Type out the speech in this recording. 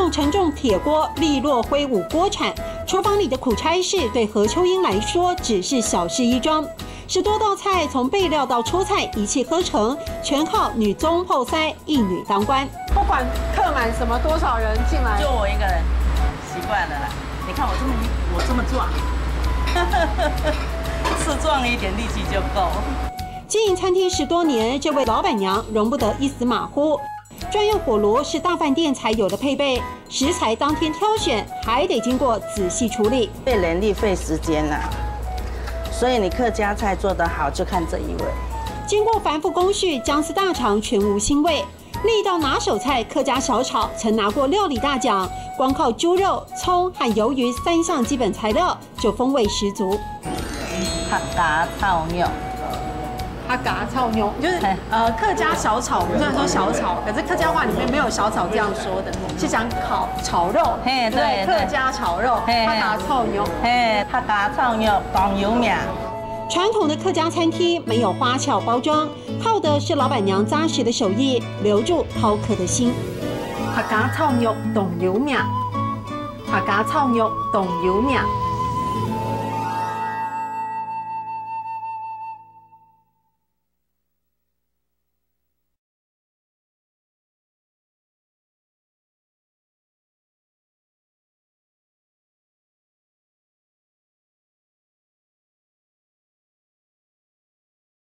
用沉重铁锅利落挥舞锅铲，厨房里的苦差事对何秋英来说只是小事一桩。10多道菜从备料到出菜一气呵成，全靠女中后塞一女当官。不管客满什么多少人进来，就我一个人，习惯了啦。你看我这么壮，吃壮一点力气就够。经营餐厅10多年，这位老板娘容不得一丝马虎。专用火炉是大饭店才有的配备，食材当天挑选，还得经过仔细处理，费人力费时间啦。所以你客家菜做得好，就看这一位。经过繁复工序，姜丝大肠全无腥味。另一道拿手菜客家小炒曾拿过料理大奖，光靠猪肉、葱和鱿鱼3项基本材料就风味十足。客家炒肉。客家炒肉就是客家小炒，我们虽然说小炒，可是客家话里面没有小炒这样说的，是讲炒肉。嘿，对，客家炒肉，客家炒肉，客家炒肉当有名。传统的客家餐厅没有花俏包装，靠的是老板娘扎实的手艺，留住饕客的心。客家炒肉当有名，客家炒肉当有名。